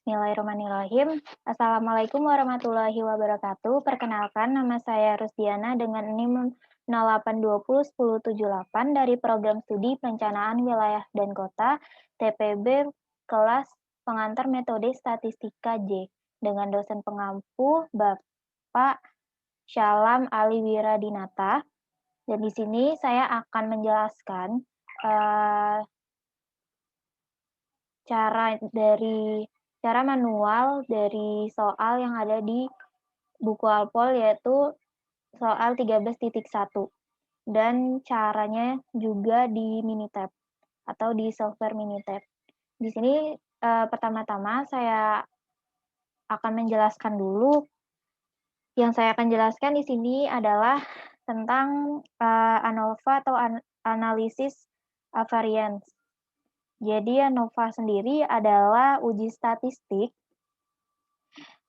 Bismillahirrahmanirrahim. Assalamualaikum warahmatullahi wabarakatuh. Perkenalkan, nama saya Rusdiana dengan NIM 08201078 dari Program Studi Perencanaan Wilayah dan Kota TPB kelas pengantar metode statistika J dengan dosen pengampu Bapak Syalam Ali Wiradinata. Dan di sini saya akan menjelaskan eh, cara manual dari soal yang ada di buku Alpol, yaitu soal 13.1, dan caranya juga di Minitab atau di software Minitab. Di sini pertama-tama saya akan menjelaskan dulu. Yang saya akan jelaskan di sini adalah tentang ANOVA atau analisis variance. Jadi ANOVA sendiri adalah uji statistik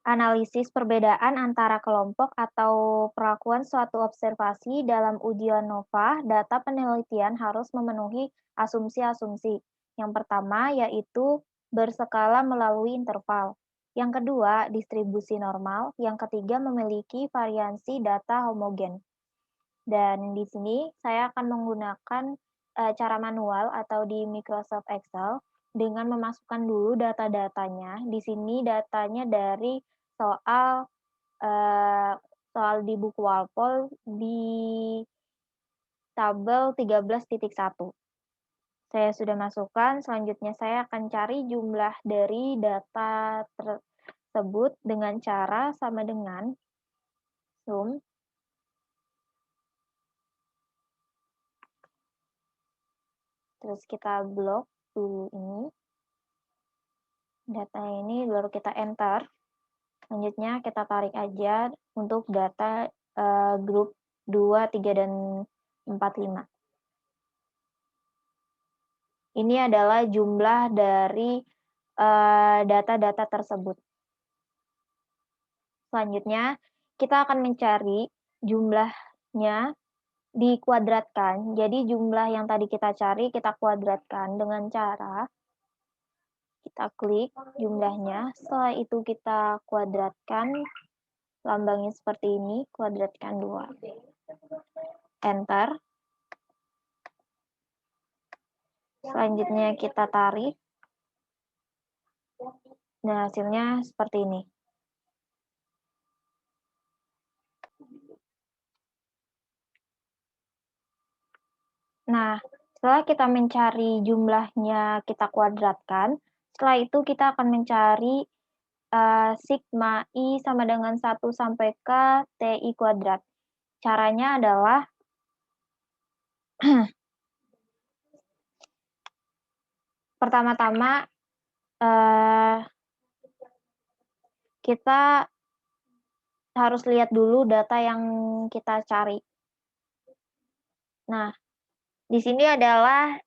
analisis perbedaan antara kelompok atau perlakuan suatu observasi. Dalam uji ANOVA, data penelitian harus memenuhi asumsi-asumsi. Yang pertama yaitu berskala melalui interval. Yang kedua, distribusi normal. Yang ketiga, memiliki variansi data homogen. Dan di sini saya akan menggunakan cara manual atau di Microsoft Excel dengan memasukkan dulu data-datanya. Di sini datanya dari soal di buku Walpole di tabel 13.1. Saya sudah masukkan, selanjutnya saya akan cari jumlah dari data tersebut dengan cara sama dengan sum. Terus kita blok dulu ini. Data ini baru kita enter. Selanjutnya kita tarik aja untuk data grup 2, 3, dan 4, 5. Ini adalah jumlah dari data-data tersebut. Selanjutnya, kita akan mencari jumlahnya dikuadratkan. Jadi jumlah yang tadi kita cari, kita kuadratkan dengan cara kita klik jumlahnya. Setelah itu kita kuadratkan, lambangnya seperti ini, kuadratkan 2. Enter. Selanjutnya kita tarik. Nah, hasilnya seperti ini. Nah, setelah kita mencari jumlahnya, kita kuadratkan. Setelah itu kita akan mencari sigma I sama dengan 1 sampai ke TI kuadrat. Caranya adalah pertama-tama kita harus lihat dulu data yang kita cari. Nah, di sini adalah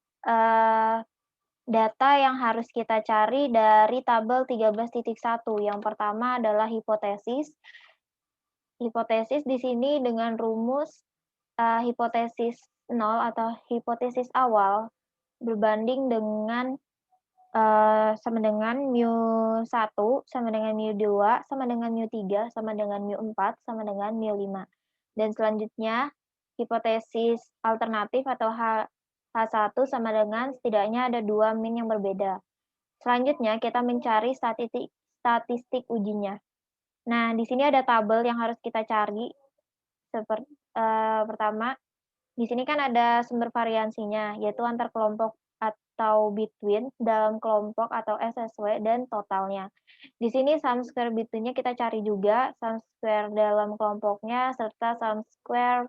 data yang harus kita cari dari tabel 13.1. Yang pertama adalah hipotesis. Hipotesis di sini dengan rumus hipotesis 0 atau hipotesis awal berbanding dengan sama dengan mu1 sama dengan mu2 sama dengan mu3 sama dengan mu4 sama dengan mu5. Dan selanjutnya hipotesis alternatif atau H1 sama dengan setidaknya ada 2 min yang berbeda. Selanjutnya kita mencari statistik ujinya. Nah, di sini ada tabel yang harus kita cari. Seperti pertama, di sini kan ada sumber variansinya, yaitu antar kelompok atau between, dalam kelompok atau SSW, dan totalnya. Di sini sum square between-nya kita cari juga, sum square dalam kelompoknya, serta sum square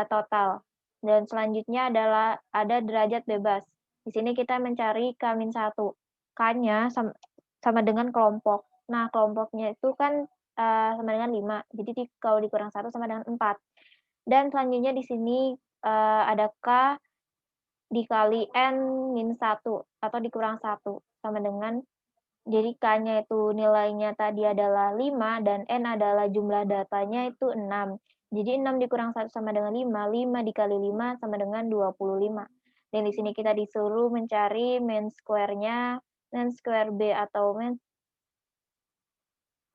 total. Dan selanjutnya adalah ada derajat bebas. Di sini kita mencari K-1. K-nya sama dengan kelompok. Nah, kelompoknya itu kan sama dengan 5. Jadi kalau dikurang 1 sama dengan 4. Dan selanjutnya di sini ada K dikali N-1 atau dikurang 1 sama dengan, jadi K-nya itu nilainya tadi adalah 5 dan N adalah jumlah datanya itu 6. Jadi 6 dikurang 1 sama dengan 5, 5 dikali 5 sama dengan 25. Dan di sini kita disuruh mencari mean square-nya, mean square B atau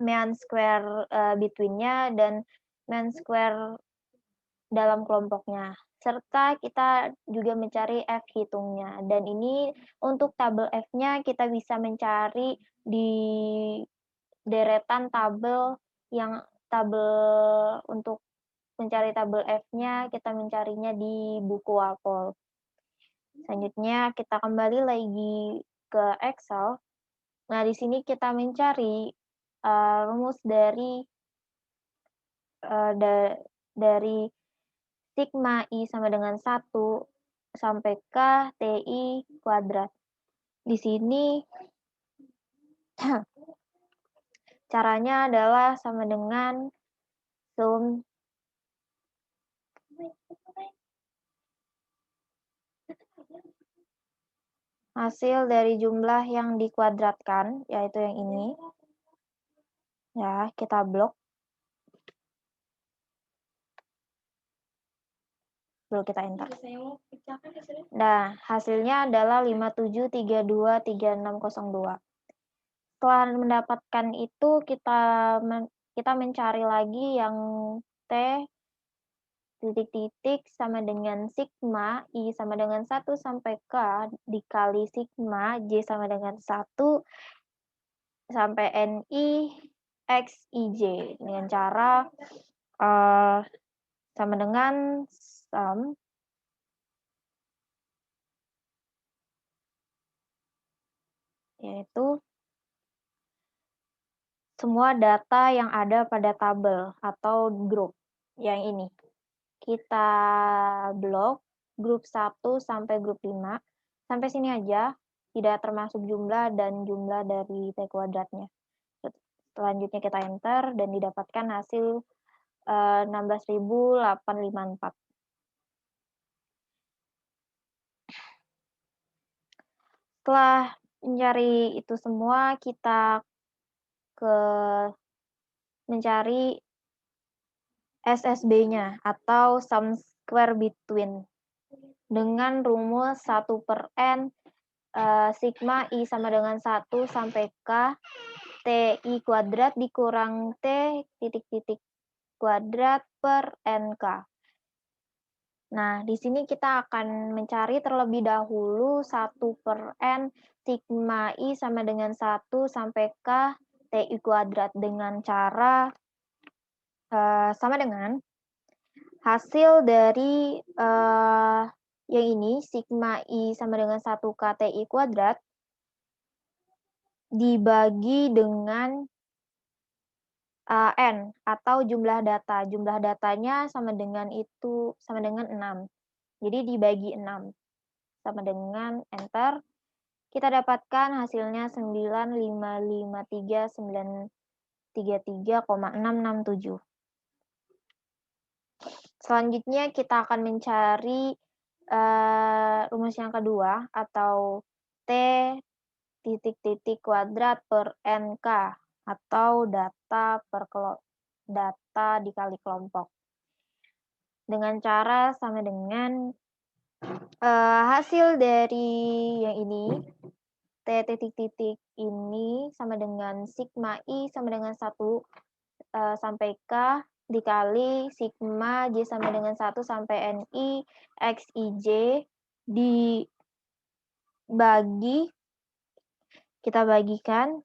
mean square between-nya dan mean square dalam kelompoknya. Serta kita juga mencari F hitungnya. Dan ini untuk tabel F-nya kita bisa mencari di deretan tabel untuk mencari tabel F-nya kita mencarinya di buku Walpole. Selanjutnya kita kembali lagi ke Excel. Nah, di sini kita mencari rumus dari sigma I sama dengan 1 sampai K TI kuadrat. Di sini caranya adalah sama dengan sum hasil dari jumlah yang dikuadratkan, yaitu yang ini. Ya, kita blok. Lalu kita enter. Nah, hasilnya adalah 57323602. Setelah mendapatkan itu, kita mencari lagi yang T titik-titik sama dengan sigma I sama dengan 1 sampai K dikali sigma J sama dengan 1 sampai NI X IJ dengan cara sama dengan sum yaitu semua data yang ada pada tabel atau grup yang ini. Kita blok grup 1 sampai grup 5. Sampai sini aja, tidak termasuk jumlah dan jumlah dari T kuadratnya. Selanjutnya kita enter dan didapatkan hasil 16.854. Setelah mencari itu semua, kita mencari SSB-nya atau sum square between dengan rumus 1/n sigma I sama dengan 1 sampai K TI kuadrat dikurang T titik-titik kuadrat per NK. Nah, di sini kita akan mencari terlebih dahulu 1/n sigma I sama dengan 1 sampai K TI kuadrat dengan cara sama dengan hasil dari yang ini, sigma I sama dengan 1 K TI kuadrat dibagi dengan N atau jumlah data. Jumlah datanya sama dengan 6. Jadi dibagi 6 sama dengan enter. Kita dapatkan hasilnya 9553933,667. Selanjutnya kita akan mencari rumus yang kedua atau T titik-titik kuadrat per NK atau data dikali kelompok. Dengan cara sama dengan hasil dari yang ini, T titik-titik ini sama dengan sigma I sama dengan 1 sampai K dikali sigma J sama dengan 1 sampai NI X IJ dibagi, kita bagikan,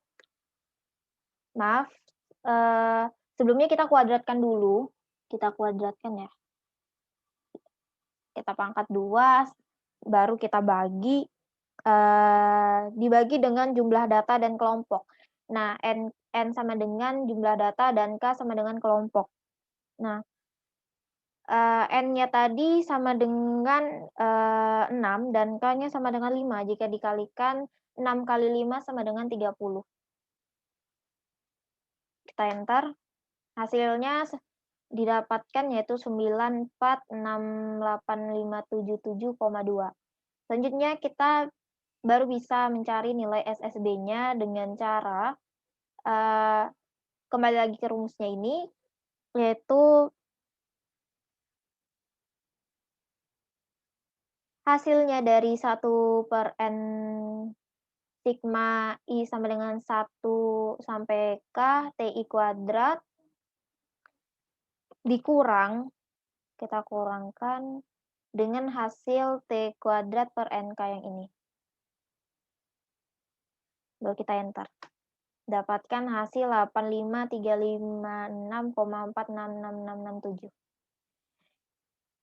maaf, sebelumnya kita kuadratkan dulu, kita kuadratkan ya. Kita pangkat 2, baru kita bagi, dibagi dengan jumlah data dan kelompok. Nah, N sama dengan jumlah data dan K sama dengan kelompok. Nah, N-nya tadi sama dengan 6 dan K-nya sama dengan 5. Jika dikalikan 6 kali 5 sama dengan 30. Kita enter. Hasilnya didapatkan yaitu 9468577,2. Selanjutnya kita baru bisa mencari nilai SSB-nya dengan cara kembali lagi ke rumusnya ini, yaitu hasilnya dari 1/n sigma I sama dengan 1 sampai K TI kuadrat dikurang, kita kurangkan dengan hasil T kuadrat per NK yang ini. Lalu kita enter. Dapatkan hasil 85.356,4666667.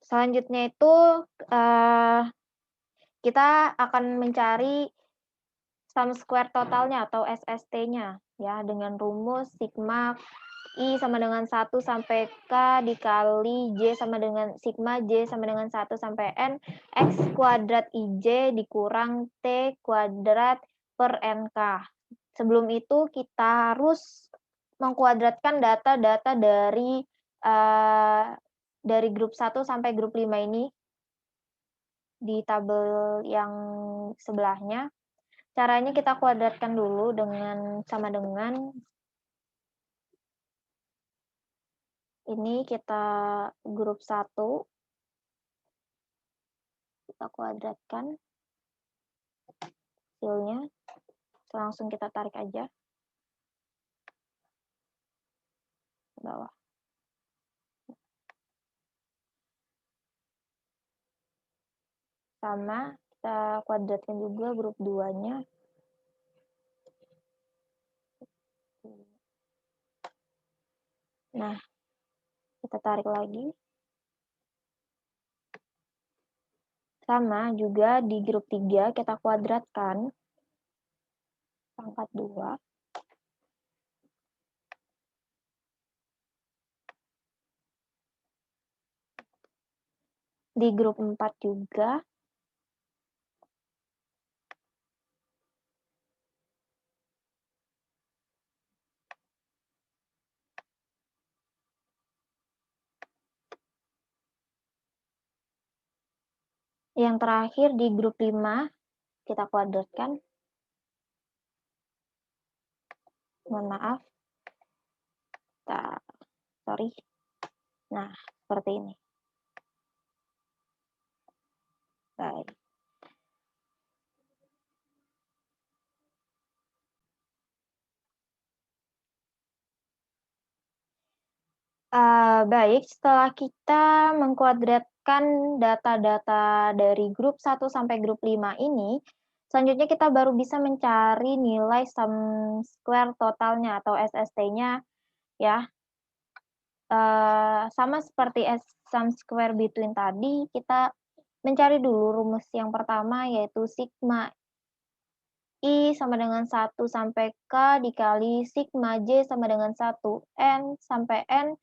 Selanjutnya itu kita akan mencari sum square totalnya atau SST-nya ya dengan rumus sigma I sama dengan 1 sampai K dikali J sama dengan sigma J sama dengan 1 sampai N X kuadrat IJ dikurang T kuadrat per NK. Sebelum itu kita harus mengkuadratkan data-data dari grup 1 sampai grup 5 ini di tabel yang sebelahnya. Caranya kita kuadratkan dulu dengan sama dengan ini kita grup 1, kita kuadratkan hasilnya, langsung kita tarik aja ke bawah. Sama, kita kuadratkan juga grup 2-nya. Nah, kita tarik lagi. Sama juga di grup 3 kita kuadratkan pangkat 2. Di grup 4 juga. Yang terakhir di grup 5 kita kuadratkan. Mohon maaf. Sorry. Nah, seperti ini. Baik. Baik, setelah kita mengkuadratkan data-data dari grup 1 sampai grup 5 ini, selanjutnya kita baru bisa mencari nilai sum square totalnya atau SST-nya ya. Sama seperti sum square between tadi, kita mencari dulu rumus yang pertama yaitu sigma I sama dengan 1 sampai K dikali sigma J sama dengan 1 N sampai N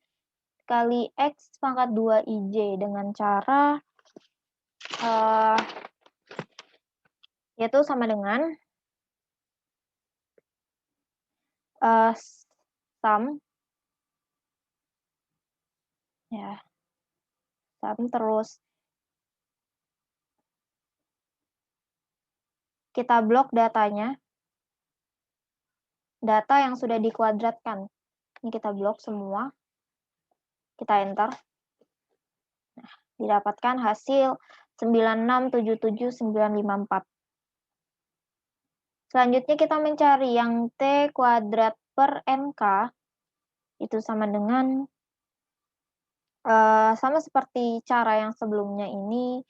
kali X pangkat 2 IJ dengan cara yaitu sama dengan sum ya, sum terus kita blok datanya, data yang sudah dikuadratkan. Ini kita blok semua, kita enter. Nah, didapatkan hasil 9677954. Selanjutnya kita mencari yang T kuadrat per NK, itu sama dengan sama seperti cara yang sebelumnya ini,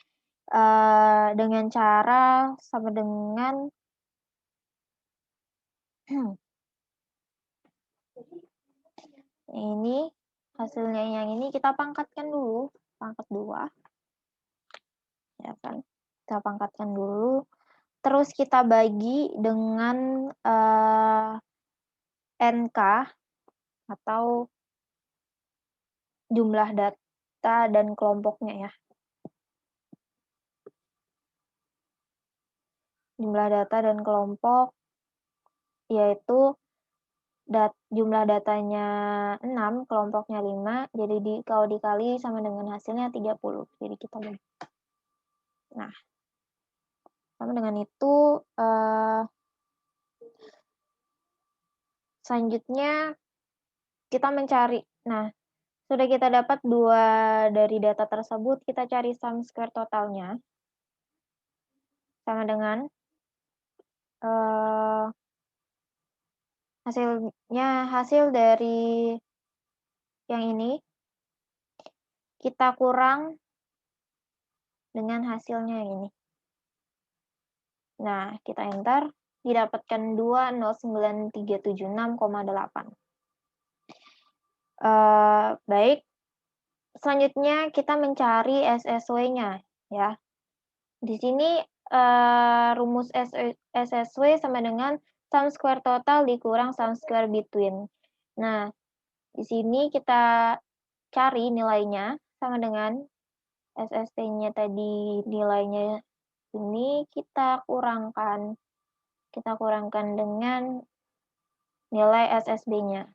dengan cara sama dengan ini hasilnya yang ini kita pangkatkan dulu, pangkat 2. Ya kan? Kita pangkatkan dulu. Terus kita bagi dengan NK atau jumlah data dan kelompoknya ya. Jumlah data dan kelompok yaitu jumlah datanya 6, kelompoknya 5, jadi kalau dikali sama dengan hasilnya 30. Jadi kita bagi. Nah, sama dengan itu selanjutnya kita mencari. Nah, sudah kita dapat 2 dari data tersebut, kita cari sum square totalnya. Sama dengan hasil dari yang ini kita kurang dengan hasilnya yang ini. Nah, kita enter, didapatkan 209.376,8. Baik, selanjutnya kita mencari SSW-nya ya. Di sini rumus SSW sama dengan sum square total dikurang sum square between. Nah, di sini kita cari nilainya sama dengan SST-nya tadi, nilainya ini kita kurangkan dengan nilai SSB-nya.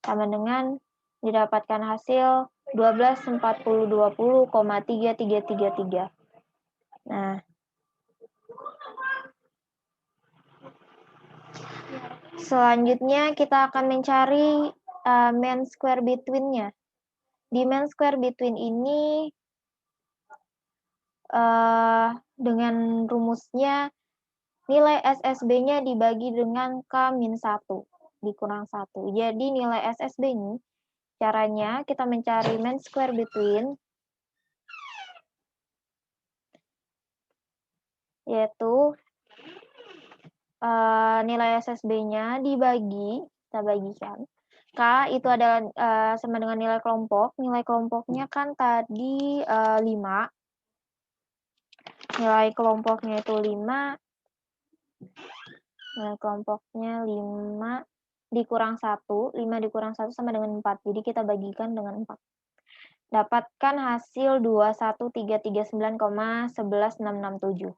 Sama dengan didapatkan hasil 124020,3333. Nah, selanjutnya kita akan mencari mean square between-nya. Di mean square between ini dengan rumusnya nilai SSB-nya dibagi dengan K-1 dikurang 1. Jadi nilai SSB ini caranya kita mencari mean square between, yaitu nilai SSB-nya kita bagikan. K itu adalah sama dengan nilai kelompok. Nilai kelompoknya kan tadi 5. Nilai kelompoknya itu 5. Nilai kelompoknya 5 dikurang 1. 5 dikurang 1 sama dengan 4. Jadi kita bagikan dengan 4. Dapatkan hasil 21339,11667.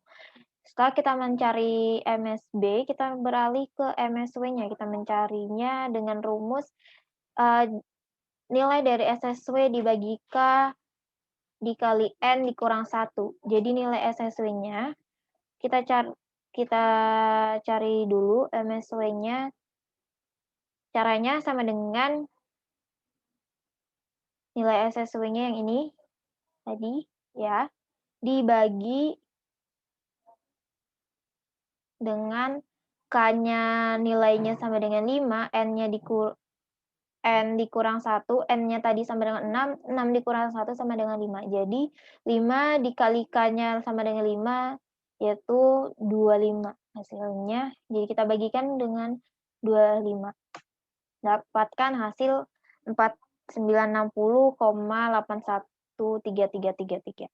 Setelah kita mencari MSB, kita beralih ke MSW-nya. Kita mencarinya dengan rumus nilai dari SSW dibagi K dikali N dikurang 1. Jadi nilai SSW-nya kita cari dulu MSW-nya. Caranya sama dengan nilai SSW-nya yang ini tadi ya, dibagi dengan K-nya nilainya sama dengan 5, N-nya N dikurang 1, N-nya tadi sama dengan 6, 6 dikurang 1 sama dengan 5. Jadi 5 dikali K-nya sama dengan 5, yaitu 25 hasilnya. Jadi kita bagikan dengan 25. Dapatkan hasil 4960,813333.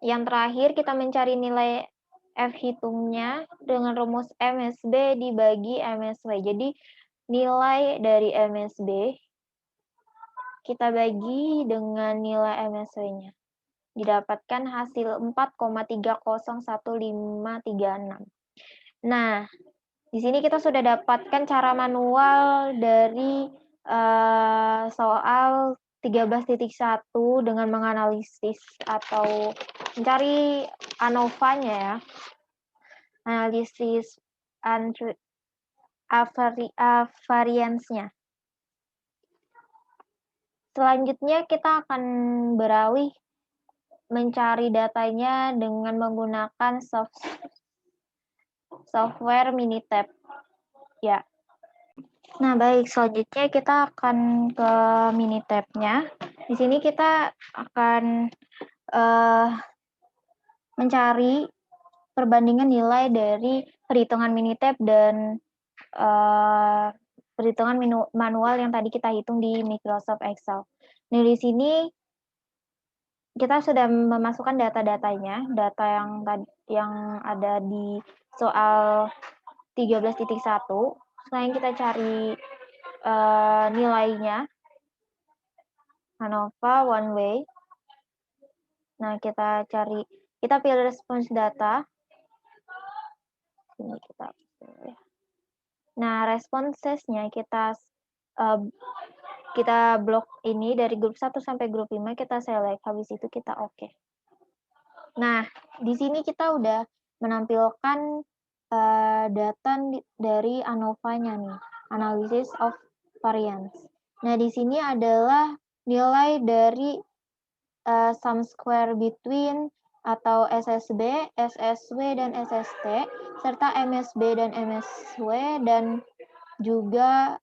Yang terakhir kita mencari nilai F hitungnya dengan rumus MSB dibagi MSW. Jadi nilai dari MSB kita bagi dengan nilai MSW-nya. Didapatkan hasil 4,301536. Nah, di sini kita sudah dapatkan cara manual dari soal 13.1 dengan menganalisis atau mencari ANOVA-nya ya. Analisis variance-nya. Selanjutnya kita akan beralih mencari datanya dengan menggunakan software Minitab. Ya. Nah, baik, selanjutnya kita akan ke Minitab-nya. Di sini kita akan mencari perbandingan nilai dari perhitungan Minitab dan perhitungan manual yang tadi kita hitung di Microsoft Excel. Nah, di sini kita sudah memasukkan data-datanya, data yang ada di soal 13.1. Sekarang kita cari nilainya, ANOVA one way. Nah, kita pilih response data. Ini kita pilih. Nah, responsesnya kita blok ini dari grup 1 sampai grup 5 kita select, habis itu kita oke. Nah, di sini kita udah menampilkan data dari ANOVA-nya nih, analysis of variance. Nah, di sini adalah nilai dari sum square between atau SSB, SSW, dan SST, serta MSB dan MSW, dan juga,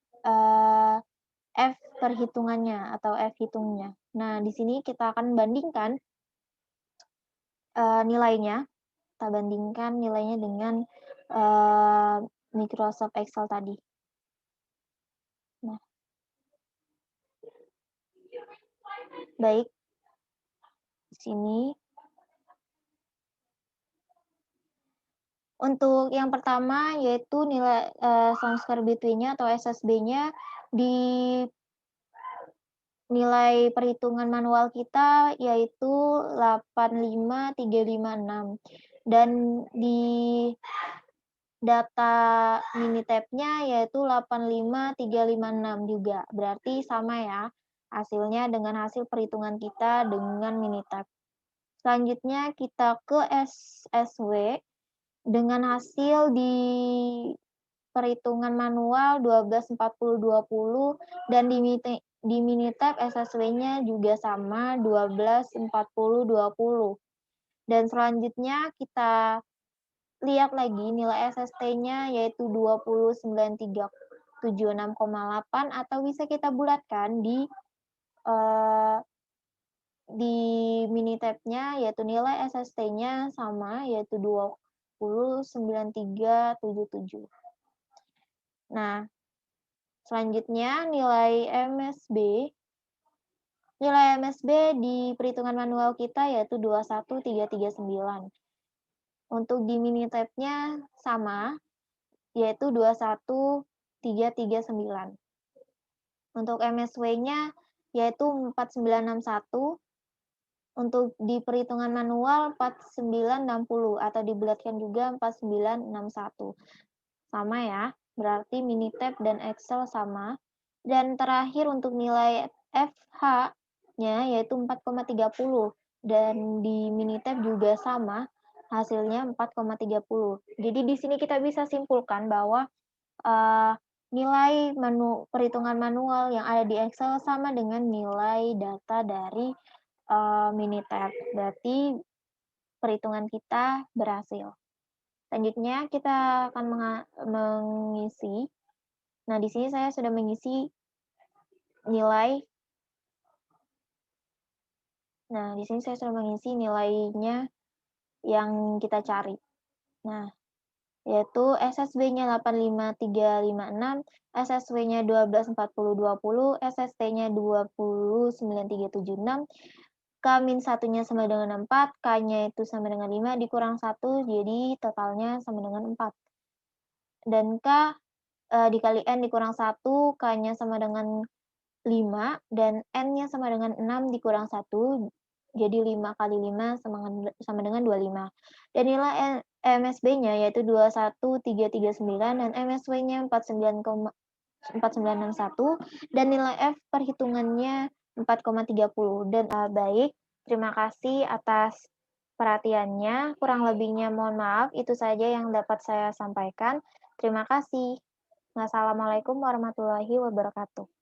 F perhitungannya atau F hitungnya. Nah, di sini kita akan bandingkan, nilainya, kita bandingkan nilainya dengan, Microsoft Excel tadi. Nah, baik, di sini. Untuk yang pertama yaitu nilai, sum square between-nya atau SSB-nya di nilai perhitungan manual kita yaitu 85.356 dan di data Minitab-nya yaitu 85.356 juga, berarti sama ya hasilnya dengan hasil perhitungan kita dengan Minitab. Selanjutnya kita ke SSW dengan hasil di perhitungan manual 12/40/20 dan di Minitab SSW-nya juga sama 12/40/20. Dan selanjutnya kita lihat lagi nilai SST-nya yaitu 29.376,8 atau bisa kita bulatkan di Minitab-nya yaitu nilai SST-nya sama yaitu 20.9377. Nah, selanjutnya nilai MSB di perhitungan manual kita yaitu 21.339. Untuk di Minitab-nya sama, yaitu 21.339. Untuk MSW-nya yaitu 4961. Untuk di perhitungan manual 4960 atau dibulatkan juga 4961. Sama ya, berarti Minitab dan Excel sama. Dan terakhir untuk nilai FH-nya yaitu 4,30 dan di Minitab juga sama, hasilnya 4,30. Jadi di sini kita bisa simpulkan bahwa nilai perhitungan manual yang ada di Excel sama dengan nilai data dari Minitab. Berarti perhitungan kita berhasil. Selanjutnya kita akan mengisi. Nah, di sini saya sudah mengisi nilai. Nah, di sini saya sudah mengisi nilainya yang kita cari. Nah, yaitu SSB-nya 85.356, SSW-nya 12/40/20, SST-nya 20.9376, K-1-nya sama dengan 4, K-nya itu sama dengan 5, dikurang 1, jadi totalnya sama dengan 4. Dan K dikali N dikurang 1, K-nya sama dengan 5, dan N-nya sama dengan 6 dikurang 1, jadi 5 kali 5 sama dengan 25. Dan nilai MSB-nya yaitu 21.339 dan MSW-nya 4961 dan nilai F perhitungannya 4,30. Dan baik, terima kasih atas perhatiannya. Kurang lebihnya mohon maaf, itu saja yang dapat saya sampaikan. Terima kasih. Wassalamualaikum warahmatullahi wabarakatuh.